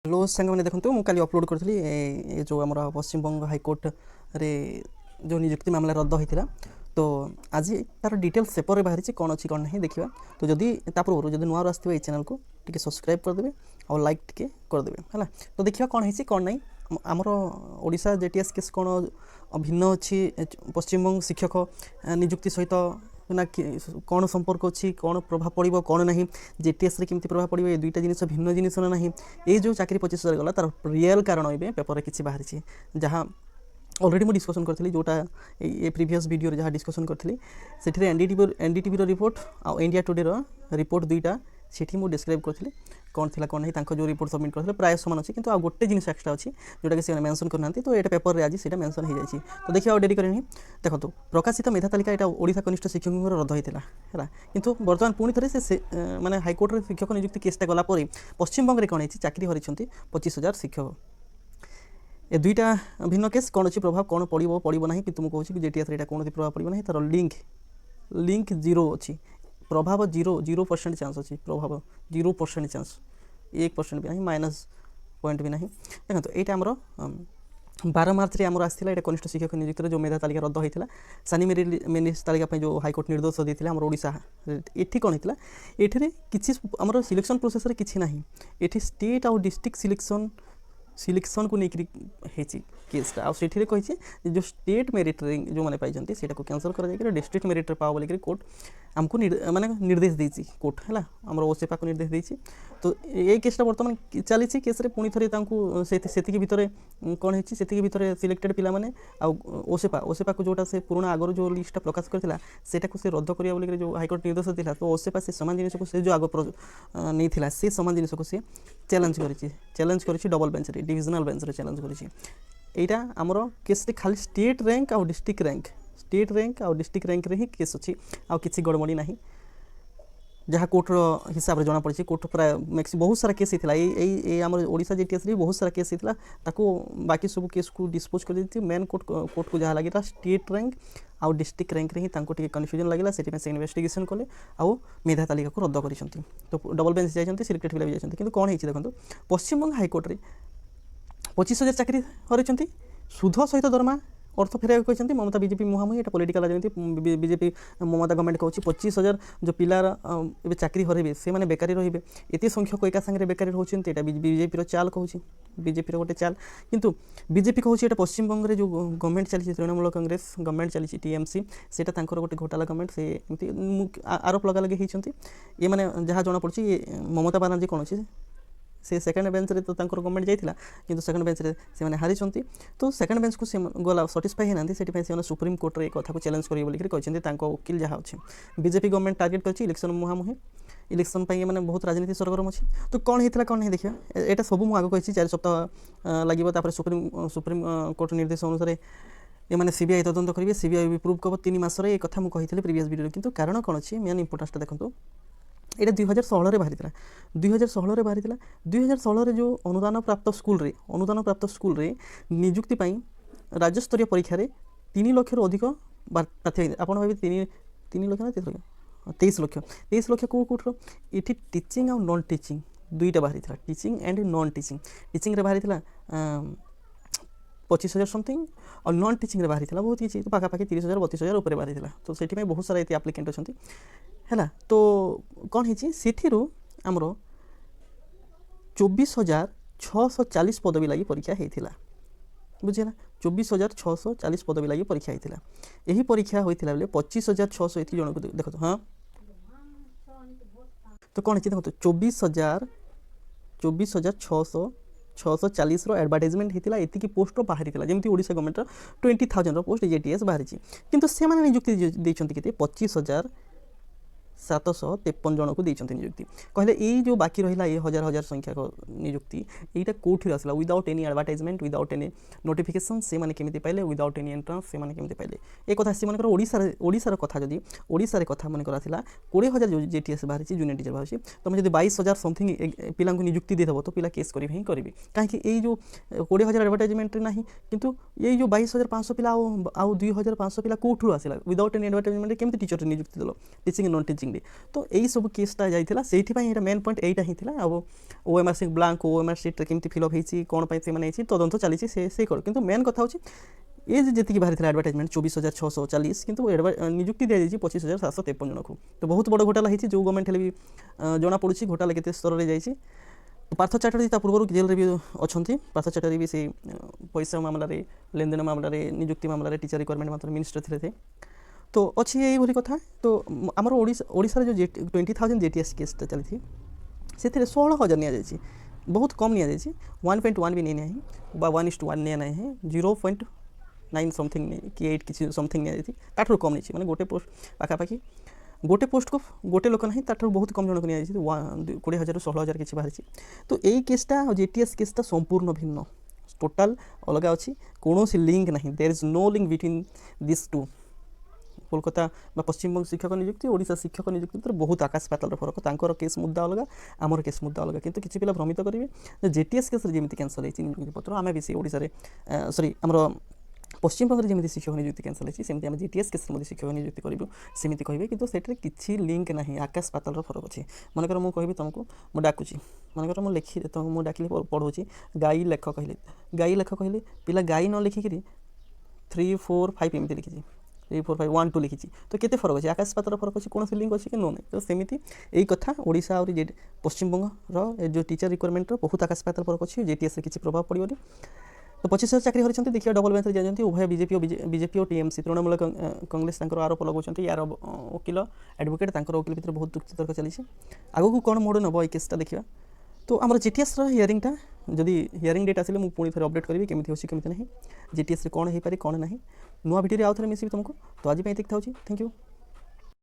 Hello सांग मैंने देखो मुझे काली अपलोड करी ये जो आम पश्चिमबंग हाइकोर्ट रे जो नियुक्ति मामला रद्द होता तो आज तार डिटेल्स पेपर बाहरी कौन अच्छी कौन नहीं देखा तो जदि पूर्व जब नुआ आसो ये चैनल को टी सब्सक्राइब करदे और लाइक टी करदे है तो देखा कौन है कौन नहीं आमर ओडिशा जेटीएस केस कौन भिन्न अच्छी पश्चिमबंग शिक्षक नियुक्ति सहित ना कौन संपर्क अच्छी कौन प्रभाव पड़ो कौन ना जेटीएस केमती प्रभाव पड़ो ये दुईटा जिन भिन्न जिनस ना ये जो चाकरी 25,000 गला तार रियल कारण ए पेपर किसी बाहरी जहाँ ऑलरेडी मुझे डिस्कसन करी जोटा ये प्रीवियस वीडियो जहाँ डिस्कसन करी से एनडीटीवी रिपोर्ट आ इंडिया टुडे रिपोर्ट दुईटा सेठी मुझे डिस्क्राइब करी कौन थी कौन नहीं जो रिपोर्ट सबमिट करते प्राय समान अच्छी किंतु गोटे जिन एक्सट्रा अच्छी जोटा कि से मेंशन करना तो ये पेपर में आज से मेंशन हो जाए तो देखिए और डेरी करें देखो प्रकाशित मेधा तालिका यहाँ ओडिशा कनिष्ठ शिक्षक रद्द होता है किंतु बर्तमान पुणी थे से माने हाइकोर्ट शिक्षक नियुक्ति केसटा गलापर पश्चिमबंग में कौन है चाकरी हरी 25,000 शिक्षक ए दुईटा भिन्न केस कौन अच्छी प्रभाव कौन पड़ो पड़ो ना कि तुमको कहूँ जेटीएस यहाँ कौन प्रभाव पड़ो ना तार लिंक जीरो अच्छी प्रभाव 0% चांस अच्छी प्रभाव 0% चांस 1% भी ना -0.1 भी ना देखो यहाँ आमर 12 मार्च आमर आसाला ये कनिष्ठ शिक्षक नियुक्ति जो मेधा तालिका रद्द होता सानी मेरिट तालिका जो हाइकोर्ट निर्देश देते आम ओडिशा ये कौन होता ये किसी आमर सिलेक्शन प्रोसेस किसी ना ये स्टेट आउ डिस्ट्रिक्ट सिलेक्शन को लेकर केसटा आउ से कही जो स्टेट मेरिट जो मैंने पाई को कैंसल कर डिस्ट्रिक्ट मेरिट पाओ बोलिक कोर्ट आमको माने निर्देश देती कोर्ट है आम ओसेपा को निर्देश देती तो ये केसटा बर्तमान चली केस पुणी थे से भितर कौन है से भितर सिलेक्टेड पिला माने ओसेपा को जोटा से पुराना आगर जो लिस्टा प्रकाश करता से रद्द करिया बोलिक जो हाइकोर्ट निर्देश देता तो ओसेपा से सामान जिन को से जो आग नहीं से सामान जिन को सी चैलेंज कर डबल बेंच डिविजनल बेंच रे चैलेंज कर यहाँ आमर केस खाली स्टेट रैंक आउ डिस्ट्रिक्ट रैंक रे ही केस अच्छी आउ किसी गड़बड़ी ना जहाँ कोर्टर हिसाब से जना पड़ी कोर्ट प्राय बहुत सारा केस होता है आम ओडिशा जेटीएस रे बहुत सारा केस होता बाकी सब केस को डिस्पोज कर दी मेन कोर्ट को जहाँ लगे स्टेट रैंक आउ डिस्ट्रिक्ट रैंक रे ही कन्फ्यूजन लगे से इन्वेस्टिगेशन कले आउ मेधा तालिका को रद्द कर तो डबल बेंच जाइए सिलेक्टेड पिला भी जाइए कि कौन है देखो पश्चिमबंग हाइकोर्ट रे 25,000 चाकरी हरई सुध सहित दरमा अर्थ फेर कहते ममता बीजेपी मुहांमुही ये पॉलिटिकल जमी बीजेपी ममता गवर्नमेंट कहूँ 25,000 जो पिलार ए चाकरी हरइबे से मैंने बेकारी रे एत संख्यक एका सागर बेकारी होती बीजेपी चाल कहूँ बीजेपी गोटे चाल किंतु बीजेपी कहूँ ये पश्चिमबंग में जो गवर्नमेंट चली तृणमूल कांग्रेस गवर्नमेंट चली टीएमसी से गोटे घोटाला गवर्नमेंट से एमती आरोप लगा लगे होती ये मैंने जहाँ जना पड़ी ममता बानार्जी कौन अच्छी से सेकेंड बेंच रे तो गवर्नमेंट जाइला किंतु सेकेंड बेंच रे से माने हारी तो सेकेंड बेंच को से गला साटिस्फाई होना से सुप्रीम कोर्ट रे कथा को चैलेंज करेंगे बोलिक वकिल जहाँ अच्छे बीजेपी गवर्नमेंट टार्गेट कर इलेक्शन मुहांमुही इलेक्शन मैंने बहुत राजनीति सरगरम अच्छी तो कौन होता कौन नहीं देखिए यहाँ सब मुझे कही 4 सप्ताह लगे सुप्रीम कोर्ट निर्देश अनुसार ये मैंने सीबीआई तदंत करेंगे सीबीआई भी प्रूव कर 3 मास कथा मुझे प्रीवियस वीडियो किंतु कारण कौन अच्छी मेन इंपोर्टेंसटा देखो ये 2016 बाहरी 2016 बाहरी 2016 जो अनुदान प्राप्त स्कूल रे नियुक्ति राज्यस्तरीय परीक्षा 3 लाख अधिक प्रार्थी आप भावी 3 लाख ना 23 लाख कौटर ये टीचिंग आउ नॉन टीचिंग दुईटा बाहरी टीचिंग एंड नॉन टीचिंग रे बाहरी 25,000 समथिंग और नॉन टीचिंग रे बाहरी बहुत किसी तो पाखापाखि 30,000 32,000 ऊपर बाहरी तो से बहुत सारा ये आप्लिकेंट अच्छा है तो कौन है आमर 24,640 पदवी लगी परीक्षा होता बुझेगा 24,640 पदवी लगी परीक्षा होता यही परीक्षा होता बेले 25,600 ये जन को देख हाँ तो कौन है देखो 24,640 एडवर्टाइजमेंट होता एति पोस्ट बाहरी जमी ओडिशा गवर्नमेंट 20,000 पोस्ट जेटीएस बाहरी किंतु से नियुक्ति देते 25,753 जन को देते नियुक्ति कहले ये जो बाकी रहा ये हजार हजार संख्यक नियुक्ति यहाँ कौटी आसला without any advertisement without any notification से मैंने केमी पाइले विदाउट एनी एंट्रांस से मैंने केमी पाइले ये कथा से मन ओडिशार कथा जदि ओडिशार कथा मन करा 20,000 जो जेटीएस बाहरी जूनियर टीचर बाहरी तुम जब 22,000 समथिंग पिला नियुक्ति देदेव तो पिला केस करेंगे ही करेंगे कहीं ये जो 20,000 एडवर्टाइजमेंट नहीं किंतु ये जो 22,500 पिला आउ 2,500 पिला कौटू आसला विदाउट एनी एडवर्टाइजमेंट केमी टीचर नियुक्ति देल teaching non teaching working day तो यही सब केसटा जाइला से मेन पॉइंट यहीटा ही था अब OMR sheet blank OMR sheet केमती फिलअप होती कौन से मैंने तदंत चली कि मेन कथा हूँ ये जी बाहरी एडवर्टाइजमेंट 24,640 किंतु नियुक्ति दी जाए 25,753 जन को तो बहुत बड़ घोटाला होती जो गवर्नमेंट भी जना पड़ी घोटाला केते स्तर में जाइए पार्थ चैटर्जी पूर्व जेल भी अच्छा पार्थ चैटर्जी भी से पैसा मामलें लेनदेन मामलें नियुक्ति मामलें टीचर रिक्वायरमेंट मात्र मिनिस्टर थे तो अच्छी यही कथा तो आमर ओडिशा जो 20,000 जेटीएस केसटा चली से 16,000 नि बहुत कम नि 1.1 भी नहीं बा 1:1 नहीं है 0.9 समथिंग कि 8 कि समथिंग नहीं ताठू कम नहीं मैंने गोटे पोस्ट पाखापाखि गोटे पोस्ट को गोटे लोक ना ताठू बहुत कम जन को नहीं 20,000 16,000 किसी बाहरी तो यही केसटा जेटीएस केसटा संपूर्ण भिन्न टोटाल अलग अच्छी कौन लिंक ना there is no link between this two Kolkata Paschimbanga शिक्षक नियुक्ति ओडिशा शिक्षक नियुक्ति भर बहुत आकाश पाताल फरक तांकर केस मुद्दा अलग आमर केस मुद्दा अलग किंतु किसी पिला भ्रमित करेंगे जेटीएस केस जमी कैंसल होती नियुक्ति पत्र आम भी ओडिशा सॉरी आमर पश्चिमबंग में जमी शिक्षक नियुक्ति कैंसल होती सेमती आम जेटीएस केस शिक्षक नियुक्ति करूँ सेमती कहे कि किसी लिंक ना आकाश पाताल फरक अच्छे मनकर मुझे कहि तुमको मुझे डाकुची मनकर मुझे लिखी मुझे डाकिली पढ़ाऊँ गाई लेख कहले पिला गाई न लिखिकी 3 4 5 एमती लिखी 3 4 5 1 2 लिखी तो केते फरक अच्छे आकाश पाताल फरक अच्छे कौन लिंक अच्छी कि नो नहीं तो सेमती यही कथा ओडिशा और पश्चिमबंग जो टीचर रिक्वायरमेंट बहुत आकाश पाताल फरक अच्छी जेटीएस किसी प्रभाव पड़ोनी तो 25,000 चाकरी हरती देखिए डबल बेंच जाती उभय बीजेपी और टीएमसी तृणमूल कांग्रेस आरोप लगाउछन्ती यार वकिल एडवोकेट वकिल भितर बहुत युक्ति तर्क चली आगू को कौन मोड़ नब ये केसटा देखा तो आम जेटीएस हियरिंगटा जदि हियरिंग डेट आसिले मुझे पुणी थे अपडेट करी केमी होची केमी ना जेटीएस कौन हो पारे कौन ना नुआ भिडियो आउ थे मिसबी तुमको तो आज देखता थैंक यू।